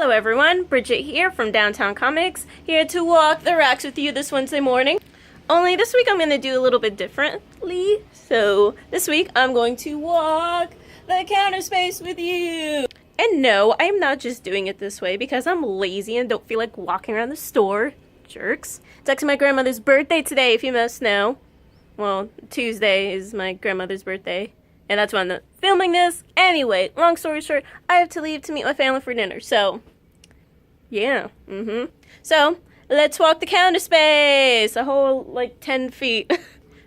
Hello everyone, Bridget here from Downtown Comics, here to walk the racks with you this Wednesday morning. Only this week I'm going to do a little bit differently. So this week I'm going to walk the counter space with you. And no, I'm not just doing it this way because I'm lazy and don't feel like walking around the store. Jerks. It's actually my grandmother's birthday today, if you must know. Well, Tuesday is my grandmother's birthday. And that's when I'm filming this. Anyway, long story short, I have to leave to meet my family for dinner. So, yeah. So, let's walk the counter space. A whole, 10 feet.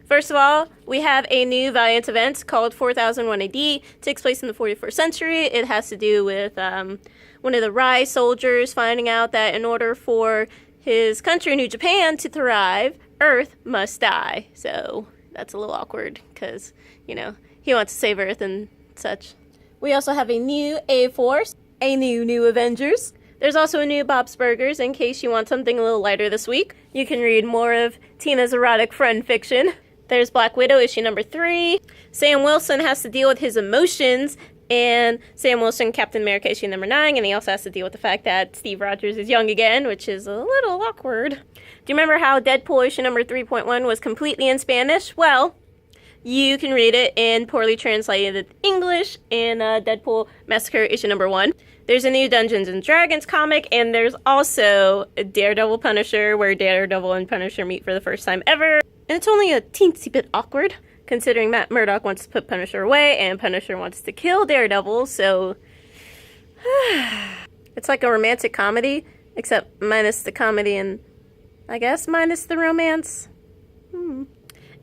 First of all, we have a new Valiant event called 4001 AD. It takes place in the 41st century. It has to do with one of the Rai soldiers finding out that in order for his country, New Japan, to thrive, Earth must die. So, that's a little awkward because, he wants to save Earth and such. We also have a new A-Force, a new Avengers. There's also a new Bob's Burgers in case you want something a little lighter this week. You can read more of Tina's erotic friend fiction. There's Black Widow issue number 3. Sam Wilson has to deal with his emotions and Sam Wilson Captain America issue number 9, and he also has to deal with the fact that Steve Rogers is young again, which is a little awkward. Do you remember how Deadpool issue number 3.1 was completely in Spanish? Well, you can read it in poorly translated English in Deadpool Massacre issue number 1. There's a new Dungeons & Dragons comic, and there's also a Daredevil Punisher, where Daredevil and Punisher meet for the first time ever. And it's only a teensy bit awkward, considering Matt Murdock wants to put Punisher away, and Punisher wants to kill Daredevil, so... It's like a romantic comedy, except minus the comedy and, I guess, minus the romance.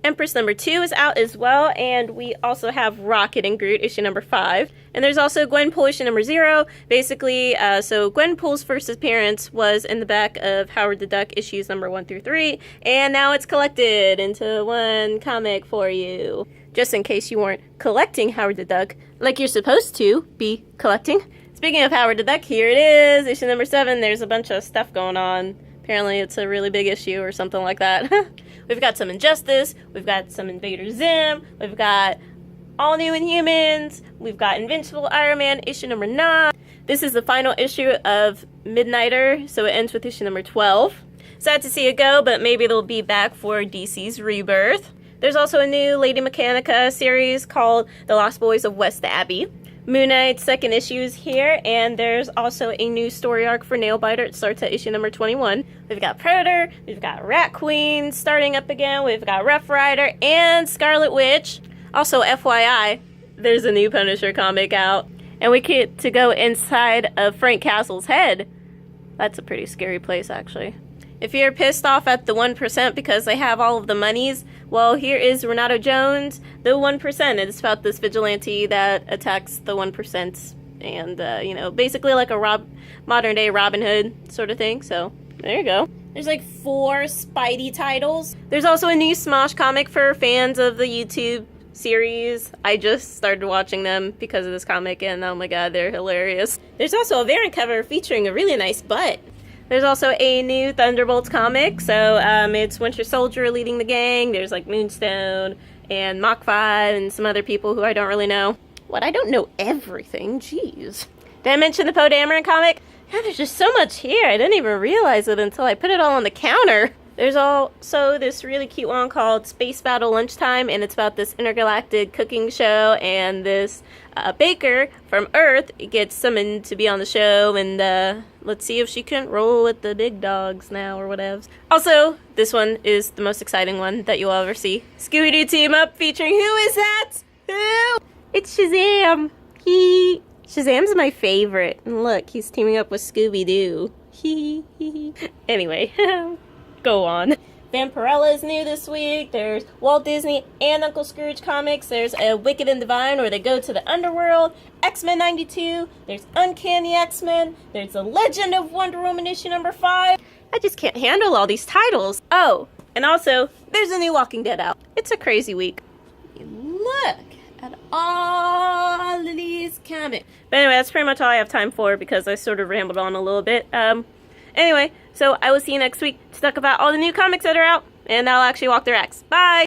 Empress number 2 is out as well, and we also have Rocket and Groot issue number 5. And there's also Gwenpool issue number 0. Basically, so Gwenpool's first appearance was in the back of Howard the Duck issues number 1 through 3, and now it's collected into one comic for you. Just in case you weren't collecting Howard the Duck, like you're supposed to be collecting. Speaking of Howard the Duck, here it is, issue number 7. There's a bunch of stuff going on. Apparently it's a really big issue or something like that. We've got some Injustice, we've got some Invader Zim, we've got All New Inhumans, we've got Invincible Iron Man issue number 9. This is the final issue of Midnighter, so it ends with issue number 12. Sad to see it go, but maybe they'll be back for DC's Rebirth. There's also a new Lady Mechanica series called The Lost Boys of West Abbey. Moon Knight's second issue is here, and there's also a new story arc for Nailbiter. It starts at issue number 21. We've got Predator, we've got Rat Queen starting up again, we've got Rough Rider, and Scarlet Witch. Also, FYI, there's a new Punisher comic out, and we get to go inside of Frank Castle's head. That's a pretty scary place, actually. If you're pissed off at the 1% because they have all of the monies, well, here is Renato Jones, the 1%. It's about this vigilante that attacks the 1% and, basically like a modern-day Robin Hood sort of thing. So, there you go. There's 4 Spidey titles. There's also a new Smosh comic for fans of the YouTube series. I just started watching them because of this comic, and oh my god, they're hilarious. There's also a variant cover featuring a really nice butt. There's also a new Thunderbolts comic, so it's Winter Soldier leading the gang. There's Moonstone and Mach 5 and some other people who I don't really know. What? I don't know everything, jeez. Did I mention the Poe Dameron comic? Yeah, there's just so much here. I didn't even realize it until I put it all on the counter. There's also this really cute one called Space Battle Lunchtime, and it's about this intergalactic cooking show, and this baker from Earth gets summoned to be on the show, and let's see if she can roll with the big dogs now, or whatever. Also, this one is the most exciting one that you'll ever see. Scooby-Doo Team Up featuring, who is that? Who? It's Shazam. Shazam's my favorite. And look, he's teaming up with Scooby-Doo. Anyway. Go on. Vampirella is new this week. There's Walt Disney and Uncle Scrooge comics. There's a Wicked and Divine where they go to the underworld. X-Men 92. There's Uncanny X-Men. There's The Legend of Wonder Woman issue number 5. I just can't handle all these titles. Oh, and also, there's a new Walking Dead out. It's a crazy week. Look at all of these comics. But anyway, that's pretty much all I have time for because I sort of rambled on a little bit. Anyway, so I will see you next week to talk about all the new comics that are out, and I'll actually walk the racks. Bye!